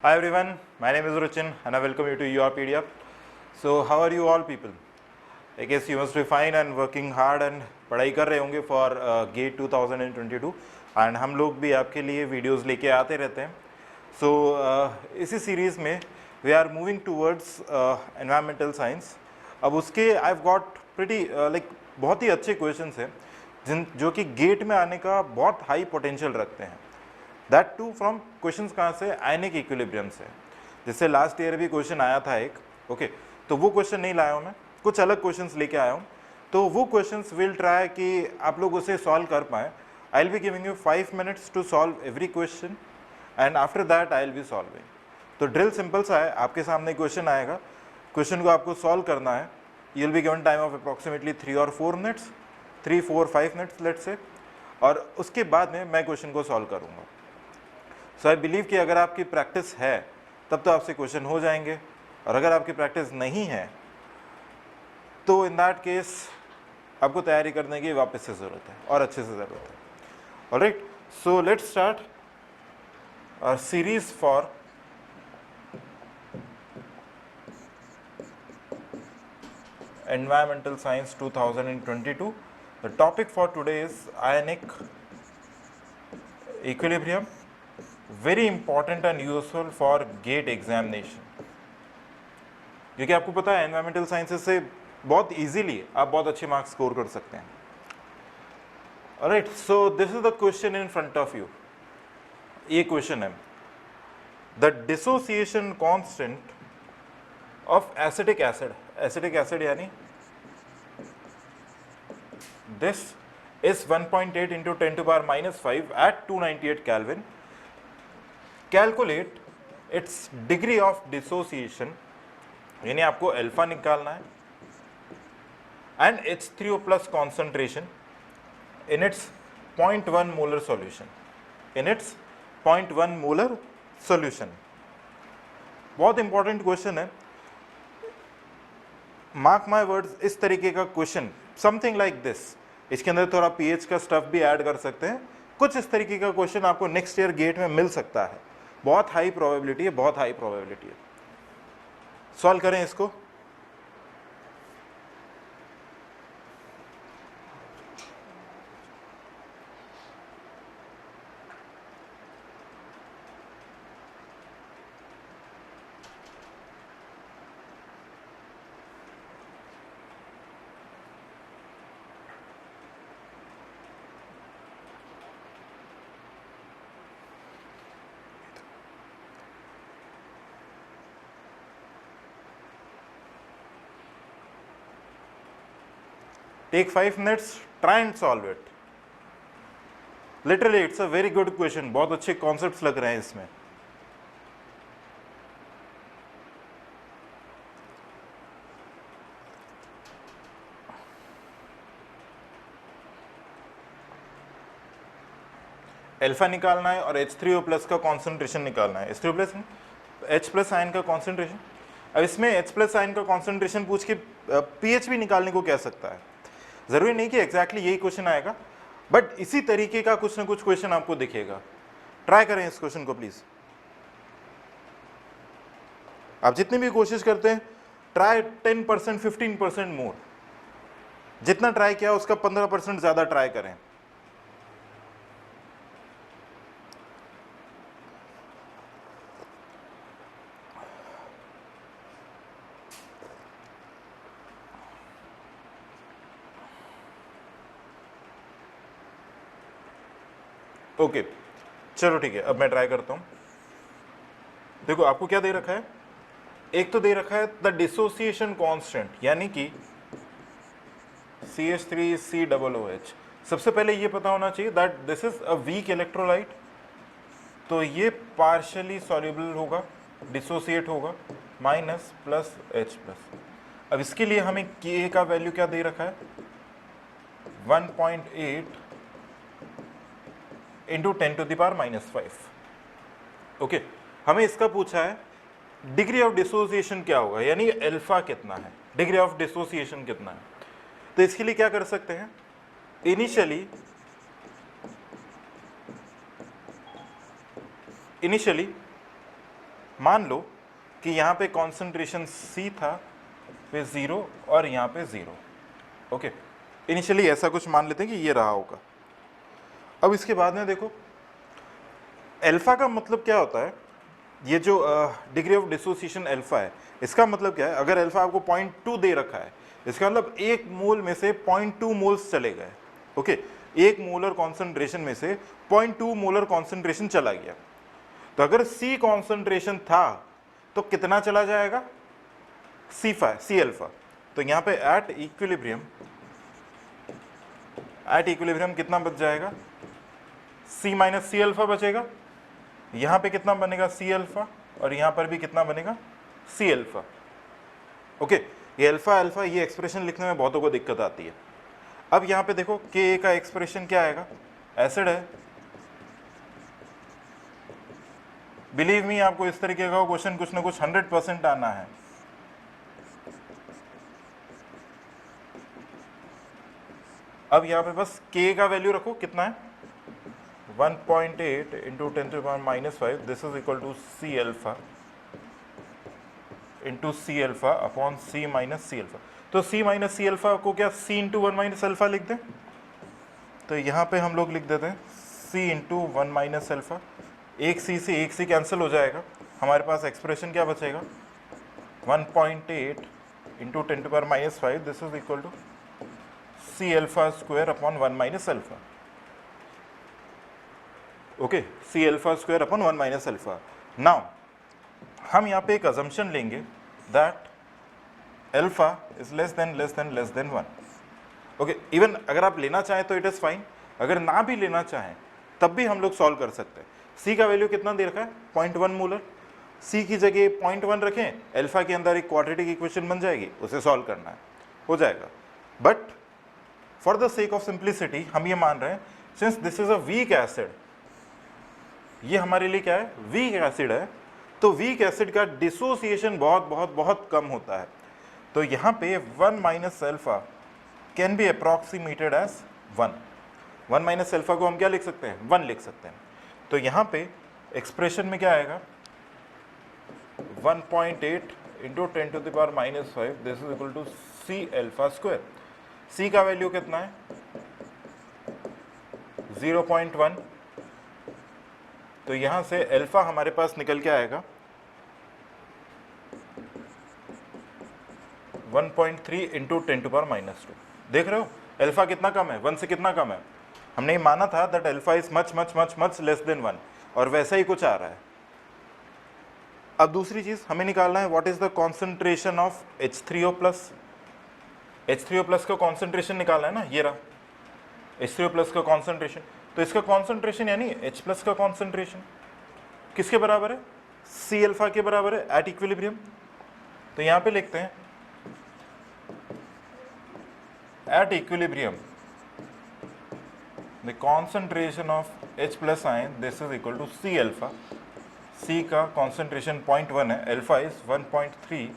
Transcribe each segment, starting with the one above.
Hi everyone, my name is Ruchin and I welcome you to YourPedia. So how are you all people? I guess you must be fine and working hard and पढ़ाई कर रहे होंगे for GATE 2022 and हम लोग भी आपके लिए videos लेके आते रहते हैं. So इसी सीरीज़ में we are moving towards environmental science. अब उसके I've got pretty बहुत ही अच्छे क्वेश्चंस हैं जो कि गेट में आने का बहुत हाई पोटेंशियल रखते हैं. दैट टू फ्रॉम क्वेश्चंस कहाँ से, आयनिक इक्विलिब्रियम से. जिससे लास्ट ईयर भी क्वेश्चन आया था एक. ओके तो वो क्वेश्चन नहीं लाया हूँ मैं, कुछ अलग क्वेश्चंस लेके आया हूँ. तो वो क्वेश्चंस विल ट्राई कि आप लोग उसे सॉल्व कर पाएँ. I will be giving you 5 minutes to solve every question and after that I will be solving. तो ड्रिल सिंपल सा है, आपके सामने क्वेश्चन आएगा, क्वेश्चन को आपको सॉल्व करना है. You will be given time of approximately 3 or 4 minutes, 3, 4, 5 minutes let's say, और उसके बाद में मैं क्वेश्चन को सॉल्व करूँगा. सो आई बिलीव कि अगर आपकी प्रैक्टिस है तब तो आपसे क्वेश्चन हो जाएंगे, और अगर आपकी प्रैक्टिस नहीं है तो इन दैट केस आपको तैयारी करने की वापस से ज़रूरत है और अच्छे से ज़रूरत है. Alright, so let's start our series for Environmental Science 2022. The topic for today is ionic equilibrium. Very important and useful for GATE examination. क्योंकि आपको पता है एनवायरमेंटल साइंसेस से बहुत इजीली आप बहुत अच्छे मार्क्स स्कोर कर सकते हैं. Alright, so this is the question in front of you. ये क्वेश्चन है, the dissociation constant of acetic acid. Acetic acid यानी this is 1.8 into 10 to power minus 5 at 298 Kelvin. Calculate its degree of dissociation, यानी आपको alpha निकालना है, and H3O plus concentration in its 0.1 molar solution. In its 0.1 molar solution. बहुत important question है. Mark my words, इस तरीके का question something like this, इसके अंदर थोड़ा पीएच का स्टफ भी ऐड कर सकते हैं. कुछ इस तरीके का क्वेश्चन आपको नेक्स्ट ईयर गेट में मिल सकता है. बहुत हाई प्रोबेबिलिटी है, बहुत हाई प्रोबेबिलिटी है. सॉल्व करें इसको. Take 5 minutes, try and solve it. Literally, it's a very good question. बहुत अच्छे concepts लग रहे हैं इसमें. अल्फा निकालना है और H3O प्लस का कॉन्सेंट्रेशन निकालना है. H3O plus H plus ion का कॉन्सेंट्रेशन. अब इसमें H प्लस आयन का कॉन्सेंट्रेशन पूछ के पीएच भी निकालने को कह सकता है. ज़रूरी नहीं कि एग्जैक्टली यही क्वेश्चन आएगा, बट इसी तरीके का कुछ ना कुछ क्वेश्चन आपको दिखेगा. ट्राई करें इस क्वेश्चन को प्लीज़. आप जितनी भी कोशिश करते हैं, ट्राई 10%, 15% मोर. जितना ट्राई किया उसका 15% ज़्यादा ट्राई करें. ओके चलो ठीक है, अब मैं ट्राई करता हूँ. देखो आपको क्या दे रखा है, एक तो दे रखा है द डिसोसिएशन कांस्टेंट, यानी कि CH3COOH. सबसे पहले ये पता होना चाहिए that this is a weak electrolyte, तो ये पार्शियली सॉल्युबल होगा, डिसोसिएट होगा, माइनस प्लस H प्लस. अब इसके लिए हमें Ka का वैल्यू क्या दे रखा है, 1.8 into 10 to the power minus 5. Okay, हमें इसका पूछा है डिग्री ऑफ डिसोसिएशन क्या होगा, यानी अल्फा कितना है, डिग्री ऑफ डिसोसिएशन कितना है. तो इसके लिए क्या कर सकते हैं, इनिशियली मान लो कि यहाँ पे कॉन्सेंट्रेशन C था पे 0 और यहाँ पे 0, ओके। इनिशियली ऐसा कुछ मान लेते हैं कि ये रहा होगा। अब इसके बाद में देखो अल्फा का मतलब क्या होता है, ये जो डिग्री ऑफ डिसोसिएशन अल्फा है, इसका मतलब क्या है, अगर अल्फा आपको 0.2 दे रखा है, इसका मतलब एक मोल में से 0.2 मोल्स चले गए, ओके। एक मोलर कॉन्सेंट्रेशन में से 0.2 मोलर कॉन्सेंट्रेशन चला गया। तो अगर C कॉन्सेंट्रेशन था तो कितना चला जाएगा, C अल्फा। तो यहाँ पे एट इक्विलिब्रियम कितना बच जाएगा, C माइनस C अल्फा बचेगा। यहाँ पे कितना बनेगा, C अल्फा, और यहाँ पर भी कितना बनेगा, C अल्फा, ओके। ये अल्फा अल्फा ये एक्सप्रेशन लिखने में बहुतों को दिक्कत आती है। अब यहाँ पे देखो Ka का एक्सप्रेशन क्या आएगा, एसिड है। बिलीव मी, आपको इस तरीके का क्वेश्चन कुछ ना कुछ 100% आना है। अब यहाँ पे बस K का वैल्यू रखो, कितना है 1.8 into 10⁻⁻5, this is equal to C alpha into C alpha upon C minus C alpha. तो C माइनस C अल्फा को क्या C इंटू 1 माइनस अल्फा लिख दें, तो यहाँ पे हम लोग लिख देते हैं C इंटू 1 माइनस अल्फा। एक C से एक C कैंसिल हो जाएगा, हमारे पास एक्सप्रेशन क्या बचेगा 1.8 into 10⁻⁵, this is equal to C alpha square upon 1 minus alpha, okay. C alpha square upon 1 minus alpha. Now हम यहाँ पे एक अजम्पशन लेंगे that alpha is less than 1, okay. Even अगर आप लेना चाहें तो इट इज़ फाइन, अगर ना भी लेना चाहें तब भी हम लोग सॉल्व कर सकते हैं। C का वैल्यू कितना दे रखा है 0.1 मोलर, C की जगह 0.1 रखें, अल्फा के अंदर एक क्वाड्रेटिक इक्वेशन बन जाएगी, उसे सॉल्व करना है, हो जाएगा। But for the sake of simplicity हम ये मान रहे हैं since this is a weak acid, ये हमारे लिए क्या है, वीक एसिड है, तो वीक एसिड का डिसोसिएशन बहुत बहुत बहुत कम होता है। तो यहाँ पे 1 minus alpha can be approximated as 1 minus alpha को हम क्या लिख सकते हैं, 1 लिख सकते हैं। तो यहाँ पे एक्सप्रेशन में क्या आएगा 1.8 into 10⁻⁻5, this is equal to C alpha square. C का वैल्यू कितना है 0.1, तो यहाँ से अल्फा हमारे पास निकल के आएगा 1.3 इंटू 10⁻²। देख रहे हो अल्फा कितना कम है, 1 से कितना कम है। हमने ये माना था that alpha is much much much much less than 1, और वैसा ही कुछ आ रहा है। अब दूसरी चीज हमें निकालना है what is the concentration of H3O+। H3O+ का कॉन्सेंट्रेशन निकालना है ना, ये रहा H3O+ का कॉन्सेंट्रेशन। तो इसका कॉन्सेंट्रेशन यानी H+ का कॉन्सेंट्रेशन किसके बराबर है, C अल्फा के बराबर है एट इक्विलिब्रियम। तो यहाँ पे लिखते हैं at equilibrium the concentration of H+ ion this is equal to C alpha. C का कॉन्सेंट्रेशन 0.1 है, alpha is 1.3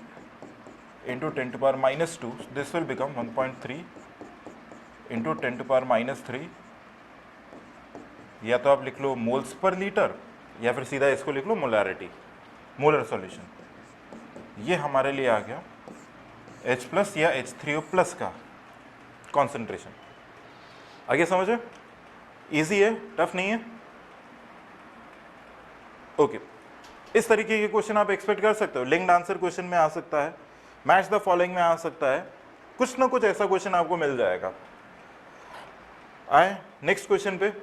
into 10⁻², this will become 1.3 into 10⁻³ या तो आप लिख लो मोल्स पर लीटर या फिर सीधा इसको लिख लो मोलारिटी, मोलर सॉल्यूशन। ये हमारे लिए आ गया H+ या H3O+ का कॉन्सेंट्रेशन। आगे समझे, इजी है, टफ नहीं है, ओके। इस तरीके के क्वेश्चन आप एक्सपेक्ट कर सकते हो, लिंक्ड आंसर क्वेश्चन में आ सकता है, मैच द फॉलोइंग में आ सकता है, कुछ ना कुछ ऐसा क्वेश्चन आपको मिल जाएगा। आए नेक्स्ट क्वेश्चन पे,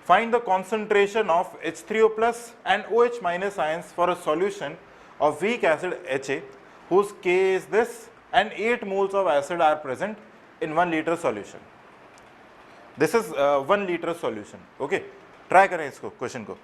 find the concentration of H3O+ and OH- ions for a solution of weak acid Ha whose Ka is this and 8 moles of acid are present in 1 liter solution. This is 1 liter solution, okay. Try करें इसको question को।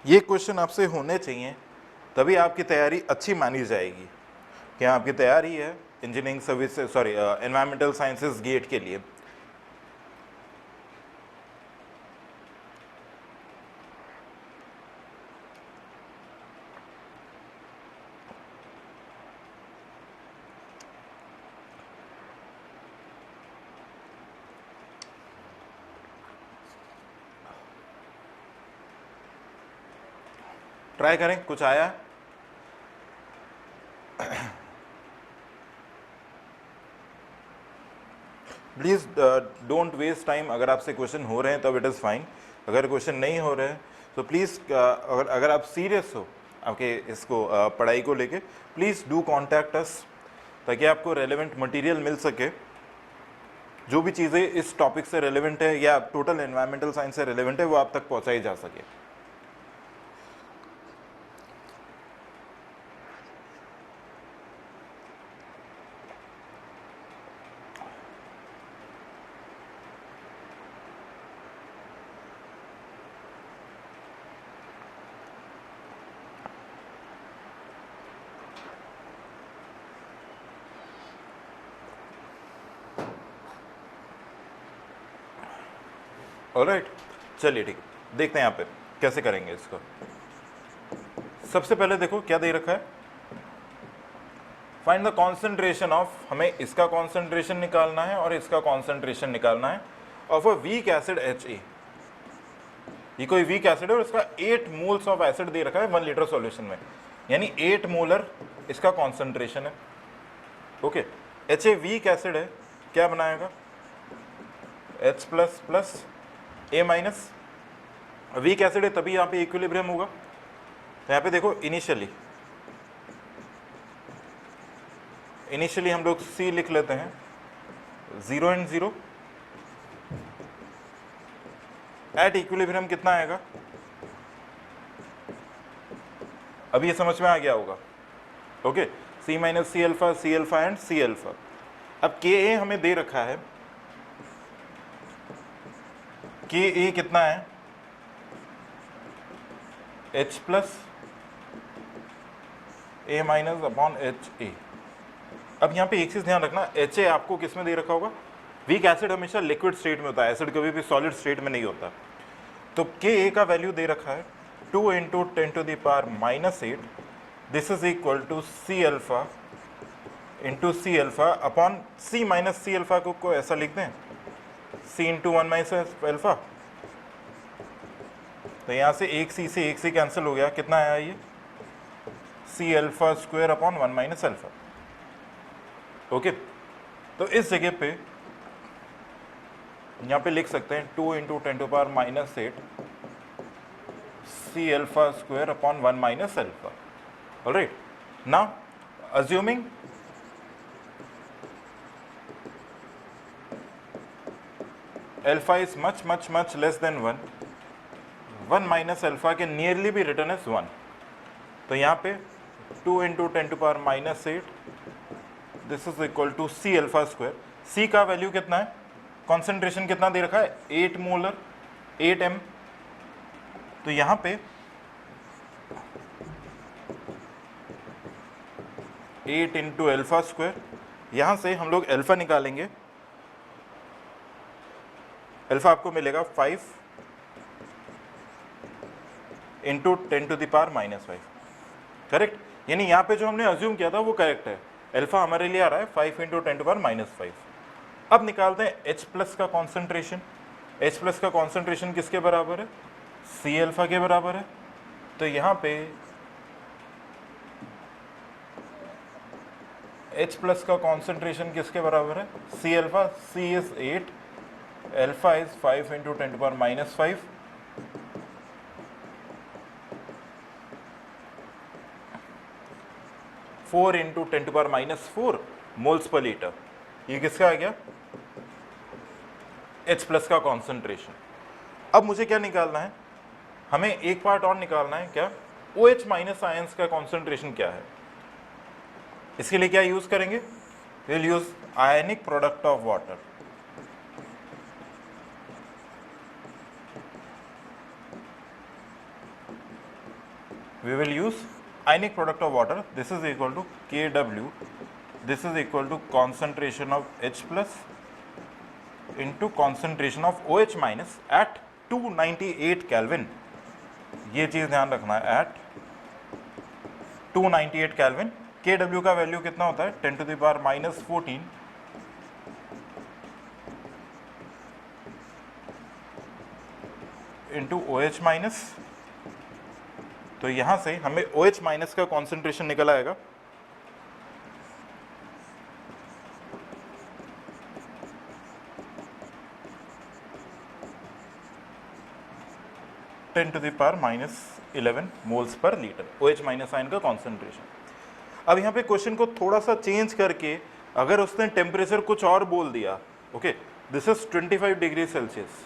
ये question आपसे होने चाहिए, तभी आपकी तैयारी अच्छी मानी जाएगी कि हाँ आपकी तैयारी है engineering service environmental sciences GATE के लिए। ट्राई करें, कुछ आया है? Please don't waste time. अगर आपसे क्वेश्चन हो रहे हैं तब इट इज़ फाइन, अगर क्वेश्चन नहीं हो रहे हैं तो प्लीज़ अगर आप सीरियस हो आपके इसको पढ़ाई को लेके, प्लीज़ डू कॉन्टैक्ट अस, ताकि आपको रेलेवेंट मटेरियल मिल सके। जो भी चीज़ें इस टॉपिक से रेलेवेंट है या टोटल एनवायरमेंटल साइंस से रेलेवेंट है वो आप तक पहुंचाई जा सके। ऑलराइट, चलिए ठीक है, देखते हैं यहाँ पे कैसे करेंगे इसको। सबसे पहले देखो क्या दे रखा है, फाइंड द कॉन्सेंट्रेशन ऑफ, हमें इसका कॉन्सेंट्रेशन निकालना है और इसका कॉन्सेंट्रेशन निकालना है of a weak acid HA। ये कोई वीक एसिड है और इसका 8 मोल्स ऑफ एसिड दे रखा है 1 लीटर सॉल्यूशन में, यानी 8 मोलर इसका कॉन्सेंट्रेशन है। ओके, HA वीक एसिड है, क्या बनाएगा H plus plus A minus, weak acid है तभी यहाँ पे इक्विलिब्रियम होगा। तो यहाँ पे देखो इनिशियली हम लोग C लिख लेते हैं, 0 एंड 0 एट इक्विलिब्रियम कितना आएगा, अभी ये समझ में आ गया होगा। Okay, C minus C alpha and C alpha. अब Ka हमें दे रखा है, Ka कितना है H plus A minus upon HA। अब यहाँ पे एक चीज ध्यान रखना, HA आपको किस में दे रखा होगा, वीक एसिड हमेशा लिक्विड स्टेट में होता है, एसिड कभी भी सॉलिड स्टेट में नहीं होता। तो Ka का वैल्यू दे रखा है 2 into 10 to the power -8, this is equal to C alpha into C alpha upon C minus C alpha को ऐसा लिख दें, C इंटू 1 माइनस अल्फा। तो यहाँ से एक C कैंसिल हो गया, कितना आया ये C alpha square upon 1 minus alpha. Okay, तो इस जगह पे यहाँ पे लिख सकते हैं 2 into 10 to power -8 C alpha square upon 1 minus alpha. Alright, now assuming alpha is much much much less than 1 minus alpha के नियरली भी रिटर्न एज 1। तो यहाँ पे 2 into 10 to power -8 this is equal to C alpha square. C का value कितना है, concentration कितना दे रखा है 8 मोलर 8 m। तो यहाँ पे 8 इंटू अल्फा स्क्वायर, यहाँ से हम लोग अल्फा निकालेंगे, अल्फा आपको मिलेगा 5 into 10 to the power -5। Correct, यानी यहाँ पे जो हमने अज्यूम किया था वो करेक्ट है, अल्फा हमारे लिए आ रहा है 5 इंटू 10 टू पावर -5। अब निकालते हैं H प्लस का कॉन्सेंट्रेशन। H प्लस का कॉन्सेंट्रेशन किसके बराबर है, C अल्फा के बराबर है। तो यहाँ पे H प्लस का कॉन्सेंट्रेशन किसके बराबर है, C alpha, C is 8, alpha is 5 into 10 to power -5। Four into 10 to power -4 moles per litre. ये किसका आ गया, H प्लस का कॉन्सेंट्रेशन। अब मुझे क्या निकालना है, हमें एक पार्ट और निकालना है, क्या OH माइनस आयंस का कॉन्सेंट्रेशन क्या है। इसके लिए क्या यूज करेंगे, will use ionic product of water. we will use ionic product of water. This is equal to Kw, this is equal to concentration of H plus into concentration of OH minus at 298 Kelvin. ये चीज़ ध्यान रखना है, at 298 Kelvin. Kw का value कितना होता है 10 to the power minus 14 into OH minus. तो यहाँ से हमें OH माइनस का कॉन्सेंट्रेशन निकल आएगा 10 to the power minus 11 moles per litre OH minus ion का कॉन्सेंट्रेशन. अब यहाँ पे क्वेश्चन को थोड़ा सा चेंज करके अगर उसने टेम्परेचर कुछ और बोल दिया, okay, this is 25 degree Celsius,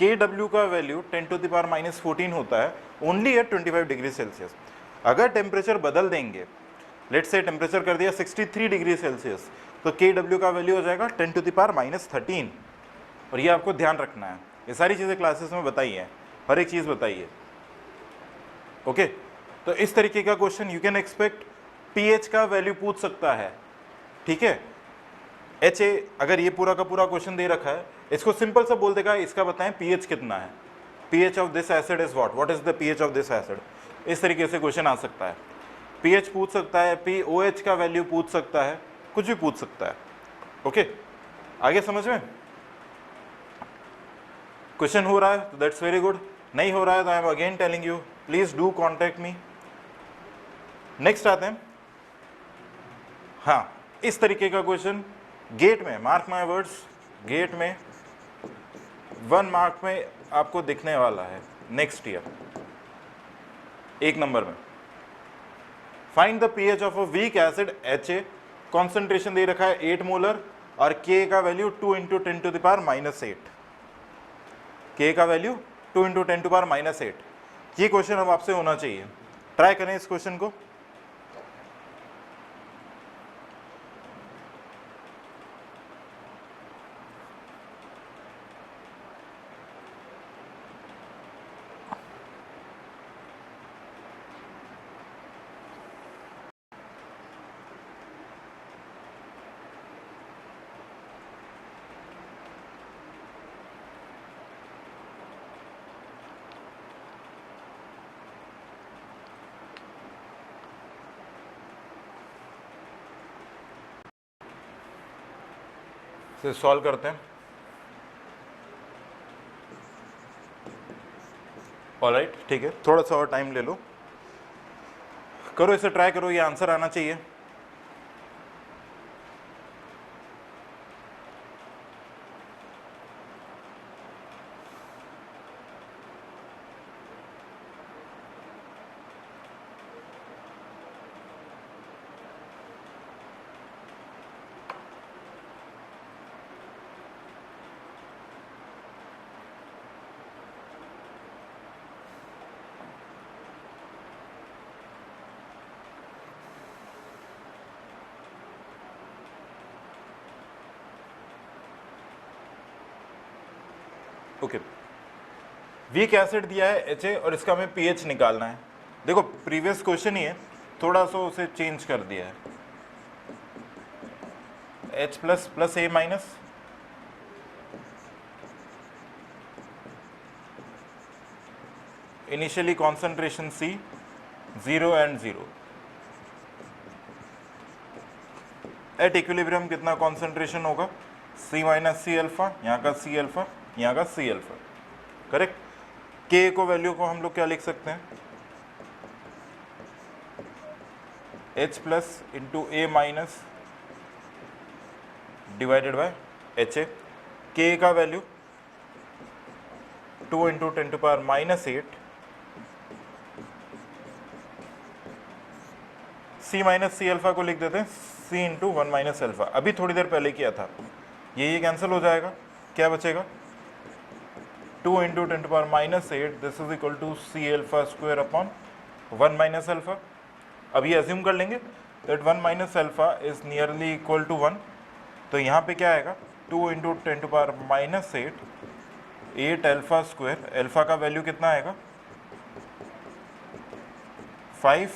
Kw का value 10 to the power minus 14 होता है ओनली एट 25 डिग्री सेल्सियस. अगर टेम्परेचर बदल देंगे, लेट्स से टेम्परेचर कर दिया 63 डिग्री सेल्सियस, तो Kw का वैल्यू हो जाएगा 10 to the power minus 13. और ये आपको ध्यान रखना है, ये सारी चीज़ें क्लासेस में बताई हैं, हर एक चीज़ बताई है, ओके. तो इस तरीके का question you can expect. PH का वैल्यू पूछ सकता है, ठीक है. एच ए अगर ये पूरा का पूरा क्वेश्चन दे रखा है, इसको सिंपल सा बोल देगा, इसका बताएं पीएच कितना है, pH of this acid is what is the pH of this acid. इस तरीके से क्वेश्चन आ सकता है. पीएच पूछ सकता है, पीओएच का वैल्यू पूछ सकता है, कुछ भी पूछ सकता है, ओके. आगे समझ में क्वेश्चन हो रहा है तो दैट्स वेरी गुड. नहीं हो रहा है तो I am again telling you, please do contact me. Next आते हैं. हाँ, इस तरीके का क्वेश्चन गेट में, मार्क माय वर्ड्स, गेट में 1 मार्क में आपको दिखने वाला है नेक्स्ट ईयर. 1 नंबर में find the pH of a weak acid HA. Concentration दे रखा है 8 मोलर और K का value 2 into 10 to the power minus 8. K का value 2 into 10 to power minus 8. ये क्वेश्चन अब आपसे होना चाहिए. ट्राई करें इस क्वेश्चन को. से सॉल्व करते हैं. ऑलराइट, ठीक है, थोड़ा सा और टाइम ले लो, करो इसे, ट्राई करो, ये आंसर आना चाहिए. ओके, वीक एसिड दिया है HA और इसका हमें पीएच निकालना है. देखो प्रीवियस क्वेश्चन ही है, थोड़ा सा उसे चेंज कर दिया है. H plus plus A minus, initially concentration C 0 and 0. At equilibrium कितना कॉन्सेंट्रेशन होगा, C माइनस C अल्फा, यहाँ का C अल्फा, यहाँ का C अल्फा, करेक्ट. K को वैल्यू को हम लोग क्या लिख सकते हैं, H plus into A minus divided by HA. K का value 2 into 10 to power minus 8. C minus C alpha को लिख देते हैं C इंटू 1 माइनस अल्फा. अभी थोड़ी देर पहले किया था, ये कैंसिल हो जाएगा, क्या बचेगा 2 into 10 to power minus 8. This is equal to C alpha square upon 1 minus alpha. अब ये अज्यूम कर लेंगे that 1 minus alpha is nearly equal to 1. तो यहाँ पे क्या आएगा 2 into 10 to power minus 8 alpha square. Alpha का वैल्यू कितना आएगा 5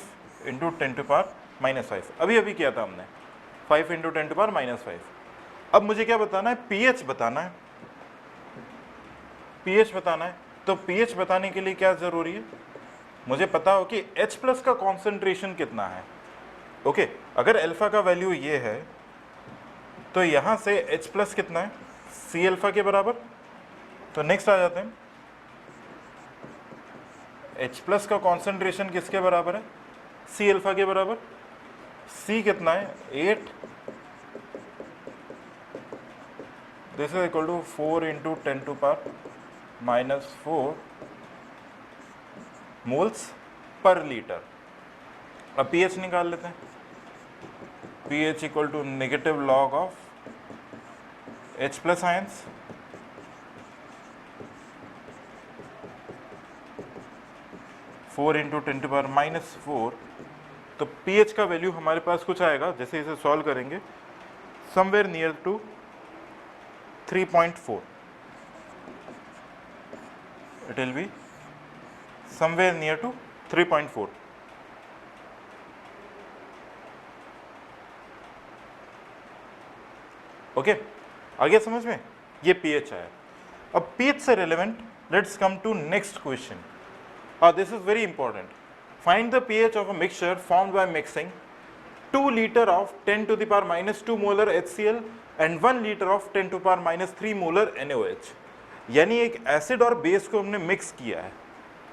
इंटू 10⁻⁻5, अभी अभी किया था हमने, 5 इंटू 10⁻⁻5। अब मुझे क्या बताना है, पीएच बताना है, पीएच बताना है। तो पीएच बताने के लिए क्या जरूरी है, मुझे पता हो कि H प्लस का कॉन्सेंट्रेशन कितना है। ओके, अगर अल्फा का वैल्यू ये है तो यहां से H प्लस कितना है, सी अल्फा के बराबर। तो नेक्स्ट आ जाते हैं, H प्लस का कॉन्सेंट्रेशन किसके बराबर है, सी अल्फा के बराबर। C कितना है, 8, this is equal to 4 into 10⁻⁻4 moles per litre. अब पीएच निकाल लेते हैं, pH equal to negative log of H plus ions, four into 10⁻⁻4। तो pH का वैल्यू हमारे पास कुछ आएगा, जैसे इसे सॉल्व करेंगे, somewhere near to 3.4, it will be somewhere near to 3.4। Okay, आ गया समझ में, ये pH आया। अब pH से relevant let's come to next question. This is very important, find the pH of a mixture formed by mixing 2 liter of 10⁻⁻2 molar HCl and 1 liter of 10⁻⁻3 molar NaOH। यानी एक एसिड और base को हमने mix किया है।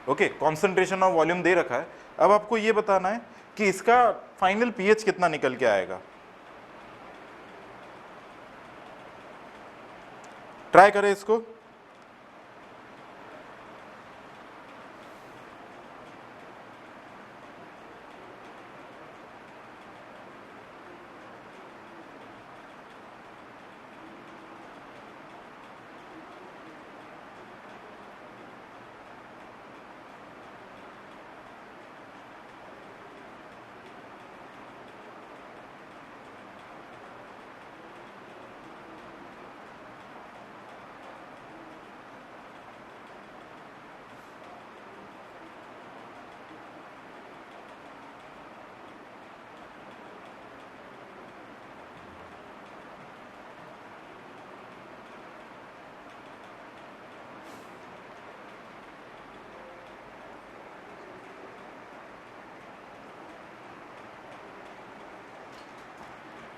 Okay, concentration of volume दे रखा है, अब आपको ये बताना है कि इसका फाइनल पीएच कितना निकल के आएगा। ट्राई करें इसको।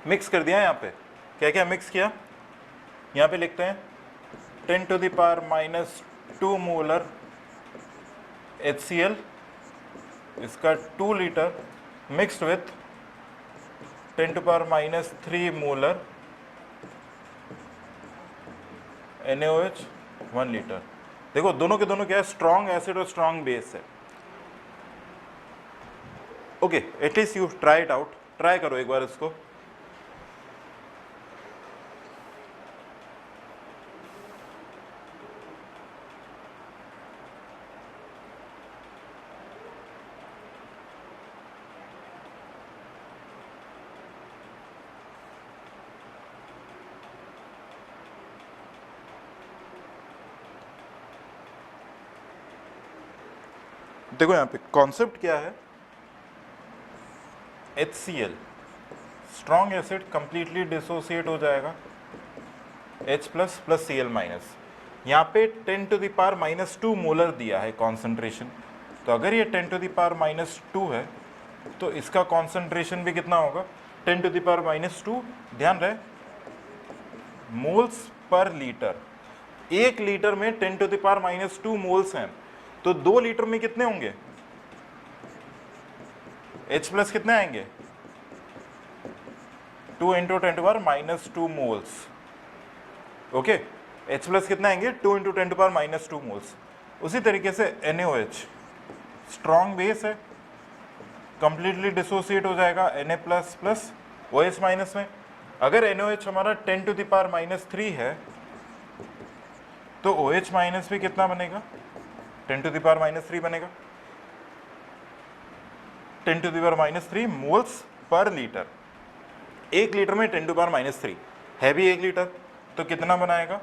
मिक्स कर दिया यहाँ पे, क्या क्या मिक्स किया, यहाँ पे लिखते हैं 10⁻⁻2 मोलर HCl, इसका 2 litre mixed with 10⁻⁻3 molar NaOH 1 litre. देखो दोनों के दोनों क्या है, स्ट्रॉन्ग एसिड और स्ट्रॉन्ग बेस है। Okay, at least you try it out, try करो एक बार इसको। देखो यहाँ पे कॉन्सेप्ट क्या है, HCl strong acid completely dissociate हो जाएगा H plus plus Cl minus. यहाँ पे 10⁻⁻2 मोलर दिया है कॉन्सेंट्रेशन, तो अगर ये 10⁻⁻2 है तो इसका कॉन्सेंट्रेशन भी कितना होगा, 10⁻⁻2, ध्यान रहे मोल्स पर लीटर। 1 लीटर में 10⁻⁻2 मोल्स हैं, तो 2 लीटर में कितने होंगे, H प्लस कितने आएंगे, 2 into 10⁻⁻2 moles. Okay, H plus कितने आएंगे, 2 इंटू 10⁻⁻2 मोल्स। उसी तरीके से NaOH स्ट्रॉन्ग बेस है, कंप्लीटली डिसोसिएट हो जाएगा Na plus plus OH minus में। अगर NaOH हमारा 10⁻³ है तो OH माइनस भी कितना बनेगा, 10⁻³ बनेगा, 10⁻³ मोल्स पर लीटर। 1 लीटर में 10⁻³ है भी 1 लीटर, तो कितना बनाएगा,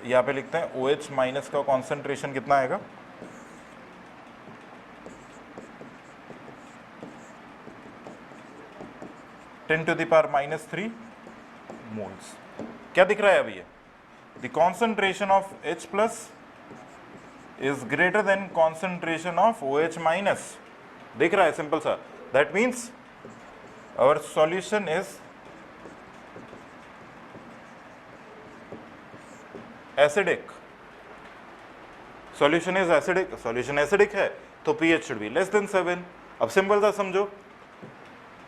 यहाँ पे लिखते हैं OH माइनस का कॉन्सेंट्रेशन कितना आएगा, 10⁻³ मोल्स। क्या दिख रहा है अभी ये? The concentration of H plus is greater than concentration of OH minus. दिख रहा है? सिंपल सा। That means our solution is acidic. Solution is acidic, solution acidic है तो pH should be less than 7। अब सिंपल सा समझो,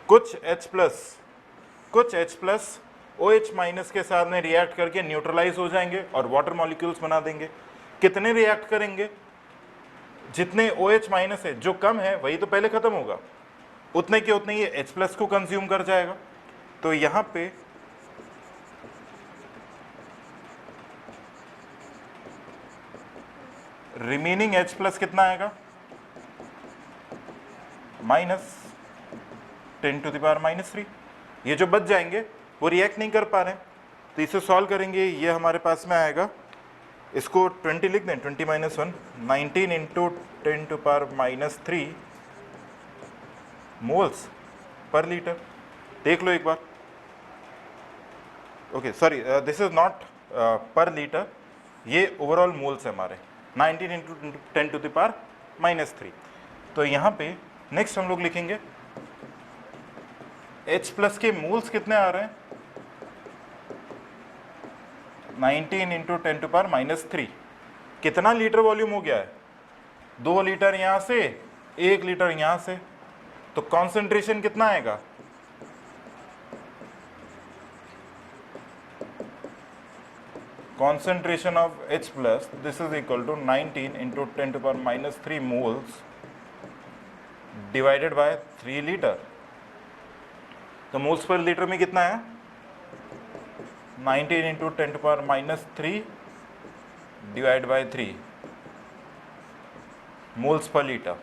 कुछ H प्लस OH माइनस के साथ में रिएक्ट करके न्यूट्रलाइज हो जाएंगे और वाटर मॉलिक्यूल्स बना देंगे। कितने रिएक्ट करेंगे? जितने OH माइनस है, जो कम है वही तो पहले खत्म होगा, उतने के उतने ये H प्लस को कंज्यूम कर जाएगा। तो यहां पे रिमेनिंग H प्लस कितना आएगा? -10⁻³ ये जो बच जाएंगे वो रिएक्ट नहीं कर पा रहे हैं, तो इसे सॉल्व करेंगे। ये हमारे पास में आएगा, इसको 20 लिख दें, 20 - 1, 19 × 10⁻³ मोल्स पर लीटर। देख लो एक बार। Okay sorry, this is not per litre, ये ओवरऑल मोल्स है हमारे, 19 × 10⁻³ तो यहाँ पे नेक्स्ट हम लोग लिखेंगे H प्लस के मोल्स कितने आ रहे हैं? 19 × 10⁻³ कितना लीटर वॉल्यूम हो गया है? 2 लीटर यहाँ से, 1 लीटर यहाँ से, तो कॉन्सेंट्रेशन कितना आएगा? concentration of H plus, this is equal to 19 × 10⁻³ moles divided by 3 litre. तो मोल्स पर लीटर में कितना है? 19 × 10⁻³ divide by 3 moles per litre.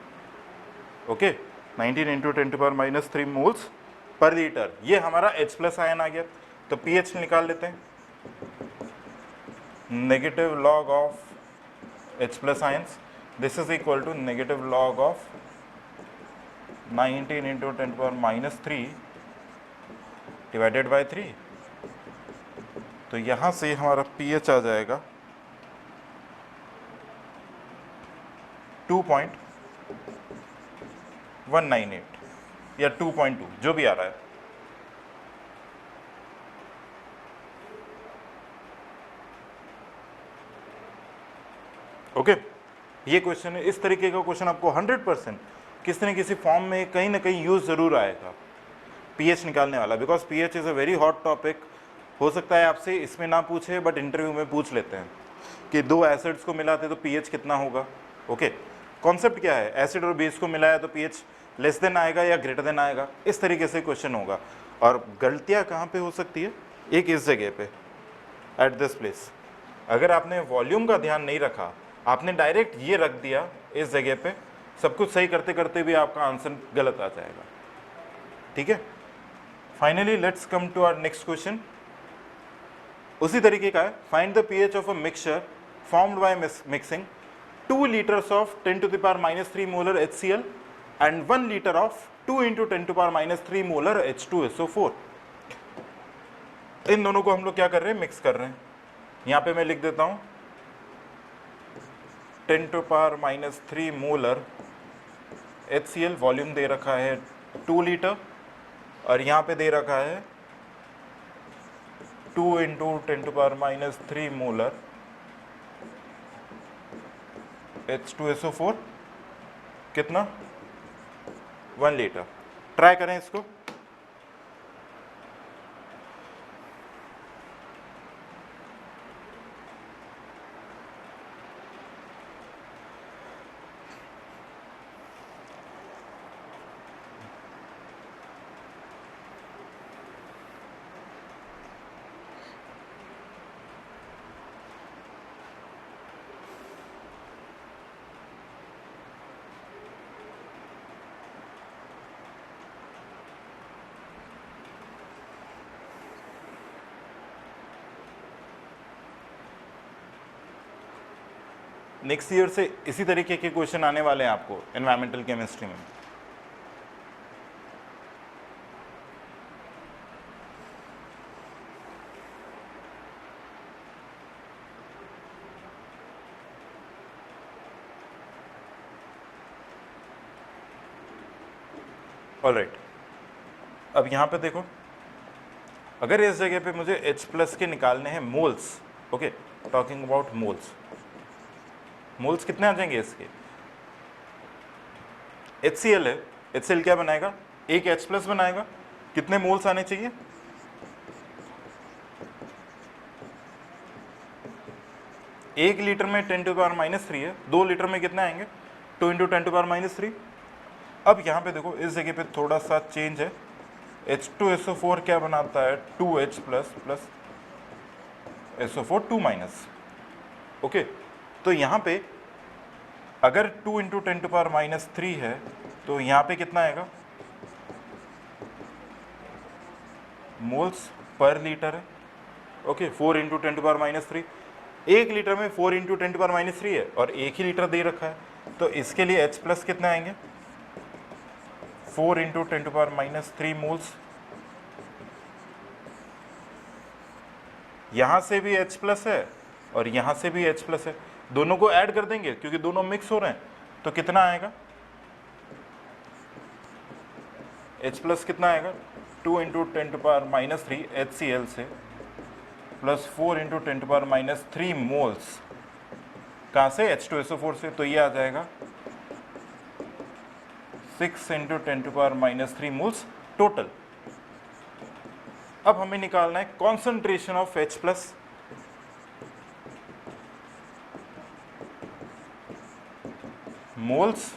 Okay, 19 × 10⁻³ moles per litre. ये हमारा H प्लस आयन आ गया। तो pH निकाल लेते हैं। negative log of H plus ions, this is equal to negative log of 19 × 10⁻³ divided by 3। तो यहाँ से हमारा pH आ जाएगा 2.198 या 2.2, जो भी आ रहा है। ओके, ये क्वेश्चन है। इस तरीके का क्वेश्चन आपको 100% किसी न किसी फॉर्म में कहीं ना कहीं यूज जरूर आएगा, पीएच निकालने वाला, because pH is a very hot topic. हो सकता है आपसे इसमें ना पूछे, बट इंटरव्यू में पूछ लेते हैं कि 2 एसिड्स को मिलाते तो पीएच कितना होगा। ओके, कॉन्सेप्ट क्या है? एसिड और बेस को मिलाया तो पीएच लेस देन आएगा या ग्रेटर देन आएगा, इस तरीके से क्वेश्चन होगा। और गलतियाँ कहाँ पे हो सकती है? एक इस जगह पे, एट दिस प्लेस। अगर आपने वॉल्यूम का ध्यान नहीं रखा, आपने डायरेक्ट ये रख दिया इस जगह पे, सब कुछ सही करते करते भी आपका आंसर गलत आ जाएगा। ठीक है, finally let's come to our next question. उसी तरीके का है, find the pH of a mixture formed by mixing 2 liters of 10⁻³ molar HCl and 1 liter of 2 × 10⁻³ molar H2SO4। इन दोनों को हम लोग क्या कर रहे हैं? मिक्स कर रहे हैं। यहाँ पे मैं लिख देता हूँ 10⁻³ मोलर HCl, वॉल्यूम दे रखा है 2 लीटर, और यहाँ पे दे रखा है 2 × 10⁻³ मोलर H2SO4, कितना? 1 लीटर। ट्राई करें इसको। नेक्स्ट ईयर से इसी तरीके के क्वेश्चन आने वाले हैं आपको एनवायरमेंटल केमिस्ट्री में। ऑलराइट, अब यहाँ पे देखो, अगर इस जगह पे मुझे H+ के निकालने हैं moles, okay, talking about moles, moles कितने आ जाएंगे इसके, HCl है, HCl क्या बनाएगा, एक H+ बनाएगा, कितने मोल्स आने चाहिए, एक लीटर में 10⁻³ है, 2 लीटर में कितने आएंगे, 2 × 10⁻³। अब यहाँ पे देखो इस जगह पे थोड़ा सा चेंज है, H2SO4 क्या बनाता है, 2H+ प्लस SO4 2-, ओके। तो यहाँ पे अगर 2 × 10⁻³ है तो यहाँ पे कितना आएगा, मोल्स पर लीटर है, ओके, 4 × 10⁻³, एक लीटर में 4 × 10⁻³ है और एक ही लीटर दे रखा है, तो इसके लिए H+ कितने आएंगे, 4 × 10⁻³ मोल्स। यहाँ से भी H+ है और यहाँ से भी H+ है, दोनों को ऐड कर देंगे क्योंकि दोनों मिक्स हो रहे हैं, तो कितना आएगा, H+ कितना आएगा, 2 × 10⁻³ HCl से प्लस 4 × 10⁻³ मोल्स, कहाँ से, H2SO4 से, तो ये आ जाएगा 6 × 10⁻³ मोल्स टोटल। अब हमें निकालना है concentration of H+, moles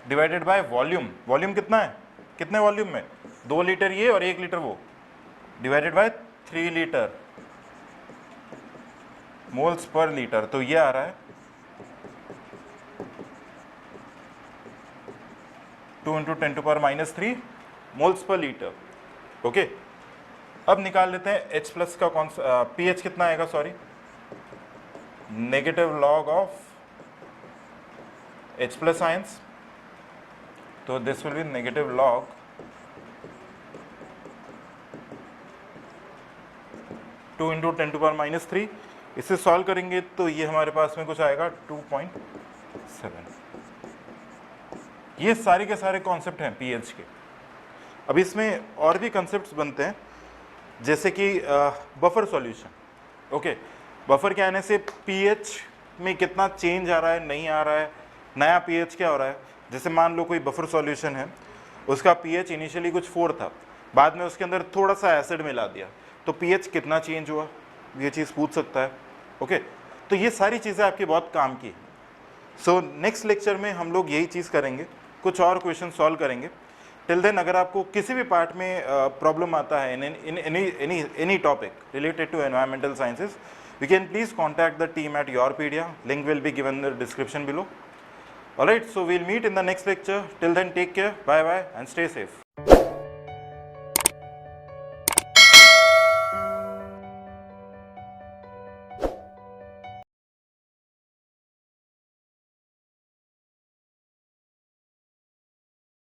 divided by volume, volume कितना है, कितने वॉल्यूम में, 2 लीटर ये और 1 लीटर वो, divided by 3 litre moles per litre, तो ये आ रहा है 2 × 10⁻³ मोल्स पर लीटर, ओके। अब निकाल लेते हैं H+ का pH कितना आएगा, sorry, negative log of H+ ions, तो this will be negative log two into 10⁻³। इसे सॉल्व करेंगे तो ये हमारे पास में कुछ आएगा 2.7। ये सारे के सारे कॉन्सेप्ट हैं pH के। अब इसमें और भी कॉन्सेप्ट्स बनते हैं, जैसे कि बफर सॉल्यूशन, ओके। बफर के आने से pH में कितना चेंज आ रहा है, नहीं आ रहा है, नया pH क्या हो रहा है। जैसे मान लो कोई बफर सॉल्यूशन है, उसका pH इनिशियली कुछ 4 था, बाद में उसके अंदर थोड़ा सा एसिड मिला दिया, तो pH कितना चेंज हुआ, ये चीज़ पूछ सकता है, ओके। तो ये सारी चीज़ें आपकी बहुत काम की। सो नेक्स्ट लेक्चर में हम लोग यही चीज़ करेंगे, कुछ और क्वेश्चन सॉल्व करेंगे। टिल देन अगर आपको किसी भी पार्ट में प्रॉब्लम आता है in any topic related to environmental sciences, you can please contact the team at YourPedia. Link will be given in the description below. Alright, so we'll meet in the next lecture. Till then, take care, bye bye, and stay safe.